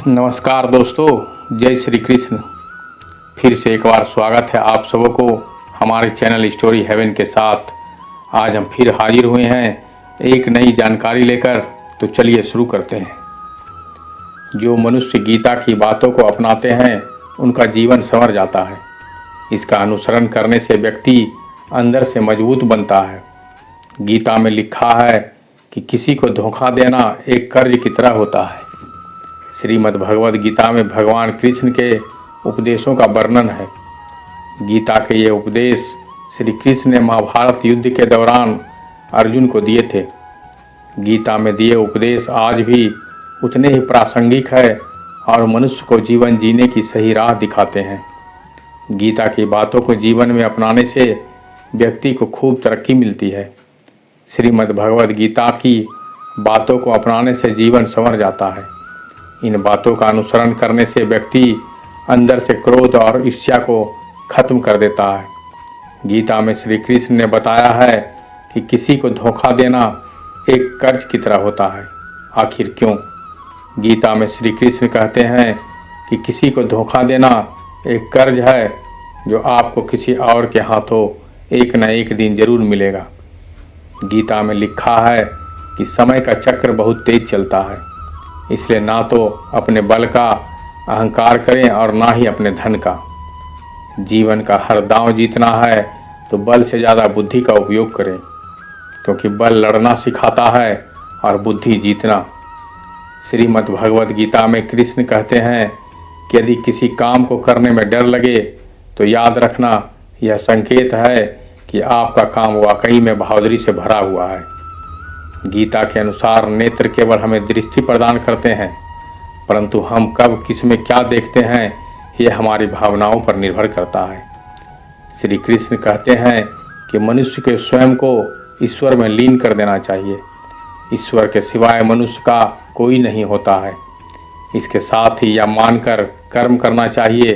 नमस्कार दोस्तों, जय श्री कृष्ण। फिर से एक बार स्वागत है आप सबों को हमारे चैनल स्टोरी हेवन के साथ। आज हम फिर हाजिर हुए हैं एक नई जानकारी लेकर। तो चलिए शुरू करते हैं। जो मनुष्य गीता की बातों को अपनाते हैं उनका जीवन संवर जाता है। इसका अनुसरण करने से व्यक्ति अंदर से मजबूत बनता है। गीता में लिखा है कि किसी को धोखा देना एक कर्ज की तरह होता है। श्रीमद् भगवद गीता में भगवान कृष्ण के उपदेशों का वर्णन है। गीता के ये उपदेश श्री कृष्ण ने महाभारत युद्ध के दौरान अर्जुन को दिए थे। गीता में दिए उपदेश आज भी उतने ही प्रासंगिक है और मनुष्य को जीवन जीने की सही राह दिखाते हैं। गीता की बातों को जीवन में अपनाने से व्यक्ति को खूब तरक्की मिलती है। श्रीमद् भगवद गीता की बातों को अपनाने से जीवन संवर जाता है। इन बातों का अनुसरण करने से व्यक्ति अंदर से क्रोध और ईर्ष्या को खत्म कर देता है। गीता में श्री कृष्ण ने बताया है कि किसी को धोखा देना एक कर्ज की तरह होता है। आखिर क्यों? गीता में श्री कृष्ण कहते हैं कि किसी को धोखा देना एक कर्ज है जो आपको किसी और के हाथों एक न एक दिन जरूर मिलेगा। गीता में लिखा है कि समय का चक्र बहुत तेज चलता है, इसलिए ना तो अपने बल का अहंकार करें और ना ही अपने धन का। जीवन का हर दांव जीतना है तो बल से ज़्यादा बुद्धि का उपयोग करें, क्योंकि बल लड़ना सिखाता है और बुद्धि जीतना। श्रीमद् भगवद गीता में कृष्ण कहते हैं कि यदि किसी काम को करने में डर लगे तो याद रखना यह संकेत है कि आपका काम वाकई में बहादुरी से भरा हुआ है। गीता के अनुसार नेत्र केवल हमें दृष्टि प्रदान करते हैं, परंतु हम कब किस में क्या देखते हैं यह हमारी भावनाओं पर निर्भर करता है। श्री कृष्ण कहते हैं कि मनुष्य के स्वयं को ईश्वर में लीन कर देना चाहिए। ईश्वर के सिवाय मनुष्य का कोई नहीं होता है। इसके साथ ही यह मानकर कर्म करना चाहिए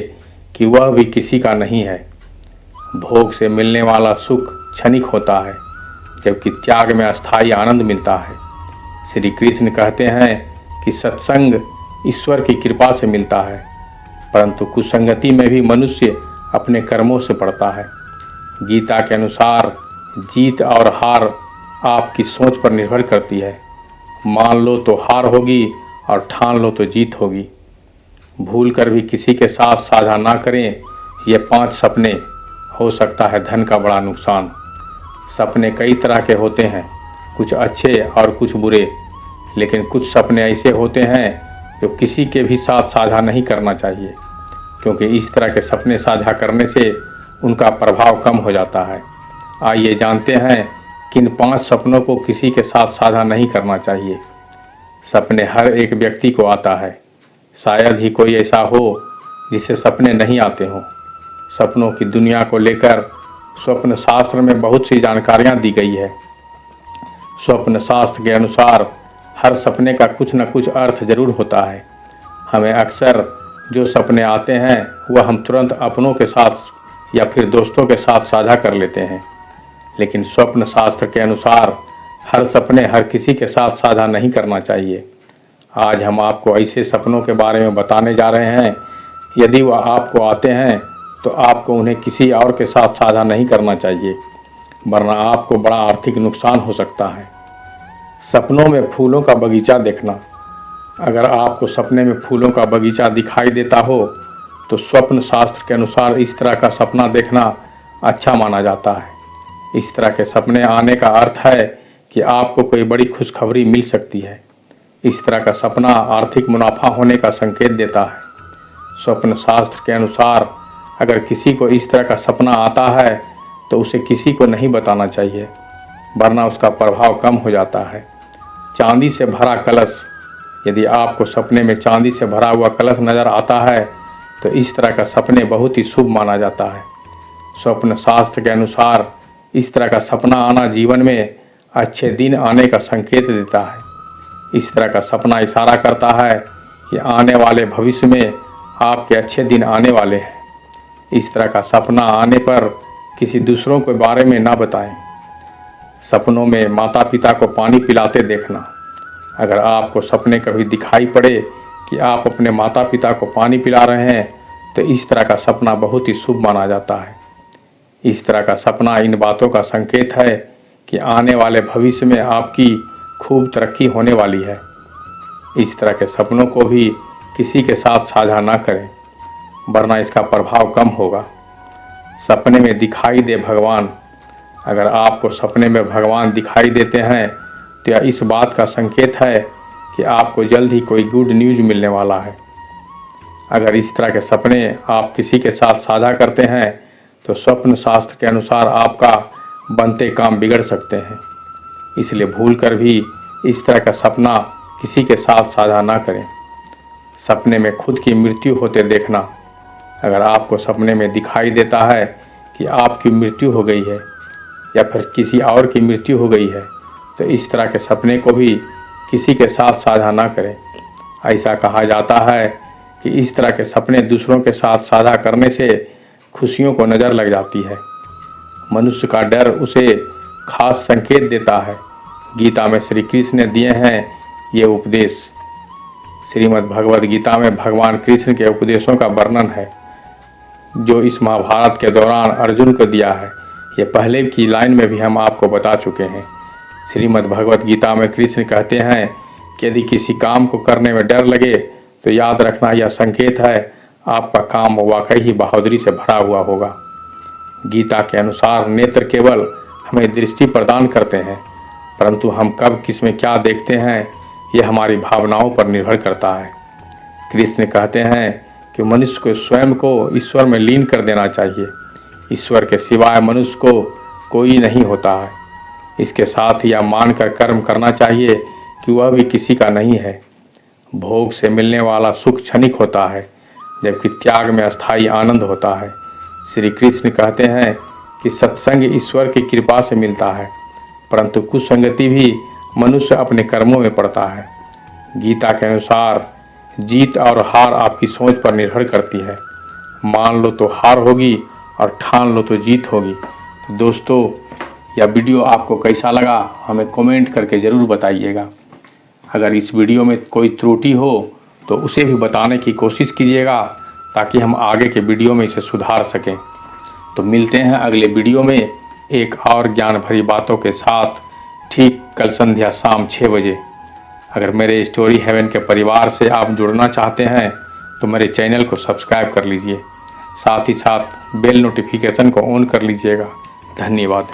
कि वह भी किसी का नहीं है। भोग से मिलने वाला सुख क्षणिक होता है, जबकि त्याग में अस्थायी आनंद मिलता है। श्री कृष्ण कहते हैं कि सत्संग ईश्वर की कृपा से मिलता है, परंतु कुसंगति में भी मनुष्य अपने कर्मों से पड़ता है। गीता के अनुसार जीत और हार आपकी सोच पर निर्भर करती है। मान लो तो हार होगी और ठान लो तो जीत होगी। भूल कर भी किसी के साथ साझा ना करें। ये 5 सपने। हो सकता है धन का बड़ा नुकसान। सपने कई तरह के होते हैं, कुछ अच्छे और कुछ बुरे, लेकिन कुछ सपने ऐसे होते हैं जो किसी के भी साथ साझा नहीं करना चाहिए, क्योंकि इस तरह के सपने साझा करने से उनका प्रभाव कम हो जाता है। आइए जानते हैं किन 5 सपनों को किसी के साथ साझा नहीं करना चाहिए। सपने हर एक व्यक्ति को आता है, शायद ही कोई ऐसा हो जिसे सपने नहीं आते हों। सपनों की दुनिया को लेकर स्वप्न शास्त्र में बहुत सी जानकारियाँ दी गई है। स्वप्न शास्त्र के अनुसार हर सपने का कुछ न कुछ अर्थ जरूर होता है। हमें अक्सर जो सपने आते हैं वह हम तुरंत अपनों के साथ या फिर दोस्तों के साथ साझा कर लेते हैं, लेकिन स्वप्न शास्त्र के अनुसार हर सपने हर किसी के साथ साझा नहीं करना चाहिए। आज हम आपको ऐसे सपनों के बारे में बताने जा रहे हैं, यदि वह आपको आते हैं तो आपको उन्हें किसी और के साथ साझा नहीं करना चाहिए, वरना आपको बड़ा आर्थिक नुकसान हो सकता है। सपनों में फूलों का बगीचा देखना। अगर आपको सपने में फूलों का बगीचा दिखाई देता हो तो स्वप्न शास्त्र के अनुसार इस तरह का सपना देखना अच्छा माना जाता है। इस तरह के सपने आने का अर्थ है कि आपको कोई बड़ी खुशखबरी मिल सकती है। इस तरह का सपना आर्थिक मुनाफा होने का संकेत देता है। स्वप्न शास्त्र के अनुसार अगर किसी को इस तरह का सपना आता है तो उसे किसी को नहीं बताना चाहिए, वरना उसका प्रभाव कम हो जाता है। चांदी से भरा कलश। यदि आपको सपने में चांदी से भरा हुआ कलश नज़र आता है तो इस तरह का सपने बहुत ही शुभ माना जाता है। स्वप्न शास्त्र के अनुसार इस तरह का सपना आना जीवन में अच्छे दिन आने का संकेत देता है। इस तरह का सपना इशारा करता है कि आने वाले भविष्य में आपके अच्छे दिन आने वाले हैं। इस तरह का सपना आने पर किसी दूसरों के बारे में ना बताएं। सपनों में माता पिता को पानी पिलाते देखना। अगर आपको सपने कभी दिखाई पड़े कि आप अपने माता पिता को पानी पिला रहे हैं तो इस तरह का सपना बहुत ही शुभ माना जाता है। इस तरह का सपना इन बातों का संकेत है कि आने वाले भविष्य में आपकी खूब तरक्की होने वाली है। इस तरह के सपनों को भी किसी के साथ साझा ना करें, वरना इसका प्रभाव कम होगा। सपने में दिखाई दे भगवान। अगर आपको सपने में भगवान दिखाई देते हैं तो यह इस बात का संकेत है कि आपको जल्द ही कोई गुड न्यूज़ मिलने वाला है। अगर इस तरह के सपने आप किसी के साथ साझा करते हैं तो स्वप्न शास्त्र के अनुसार आपका बनते काम बिगड़ सकते हैं। इसलिए भूल कर भी इस तरह का सपना किसी के साथ साझा ना करें। सपने में खुद की मृत्यु होते देखना। अगर आपको सपने में दिखाई देता है कि आपकी मृत्यु हो गई है या फिर किसी और की मृत्यु हो गई है तो इस तरह के सपने को भी किसी के साथ साझा ना करें। ऐसा कहा जाता है कि इस तरह के सपने दूसरों के साथ साझा करने से खुशियों को नज़र लग जाती है। मनुष्य का डर उसे खास संकेत देता है। गीता में श्री कृष्ण ने दिए हैं ये उपदेश। श्रीमद् भगवद गीता में भगवान कृष्ण के उपदेशों का वर्णन है जो इस महाभारत के दौरान अर्जुन को दिया है। ये पहले की लाइन में भी हम आपको बता चुके हैं। श्रीमद् भगवद गीता में कृष्ण कहते हैं कि यदि किसी काम को करने में डर लगे तो याद रखना यह संकेत है आपका काम वाकई ही बहादुरी से भरा हुआ होगा। गीता के अनुसार नेत्र केवल हमें दृष्टि प्रदान करते हैं, परंतु हम कब किस में क्या देखते हैं यह हमारी भावनाओं पर निर्भर करता है। कृष्ण कहते हैं कि मनुष्य को स्वयं को ईश्वर में लीन कर देना चाहिए। ईश्वर के सिवाय मनुष्य को कोई नहीं होता है। इसके साथ यह मानकर कर्म करना चाहिए कि वह भी किसी का नहीं है। भोग से मिलने वाला सुख क्षणिक होता है, जबकि त्याग में अस्थायी आनंद होता है। श्री कृष्ण कहते हैं कि सत्संग ईश्वर की कृपा से मिलता है, परंतु कुसंगति भी मनुष्य अपने कर्मों में पड़ता है। गीता के अनुसार जीत और हार आपकी सोच पर निर्भर करती है। मान लो तो हार होगी और ठान लो तो जीत होगी। तो दोस्तों, यह वीडियो आपको कैसा लगा हमें कमेंट करके ज़रूर बताइएगा। अगर इस वीडियो में कोई त्रुटि हो तो उसे भी बताने की कोशिश कीजिएगा ताकि हम आगे के वीडियो में इसे सुधार सकें। तो मिलते हैं अगले वीडियो में एक और ज्ञान भरी बातों के साथ, ठीक कल संध्या शाम 6 बजे। अगर मेरे स्टोरी हेवन के परिवार से आप जुड़ना चाहते हैं तो मेरे चैनल को सब्सक्राइब कर लीजिए, साथ ही साथ बेल नोटिफिकेशन को ऑन कर लीजिएगा। धन्यवाद।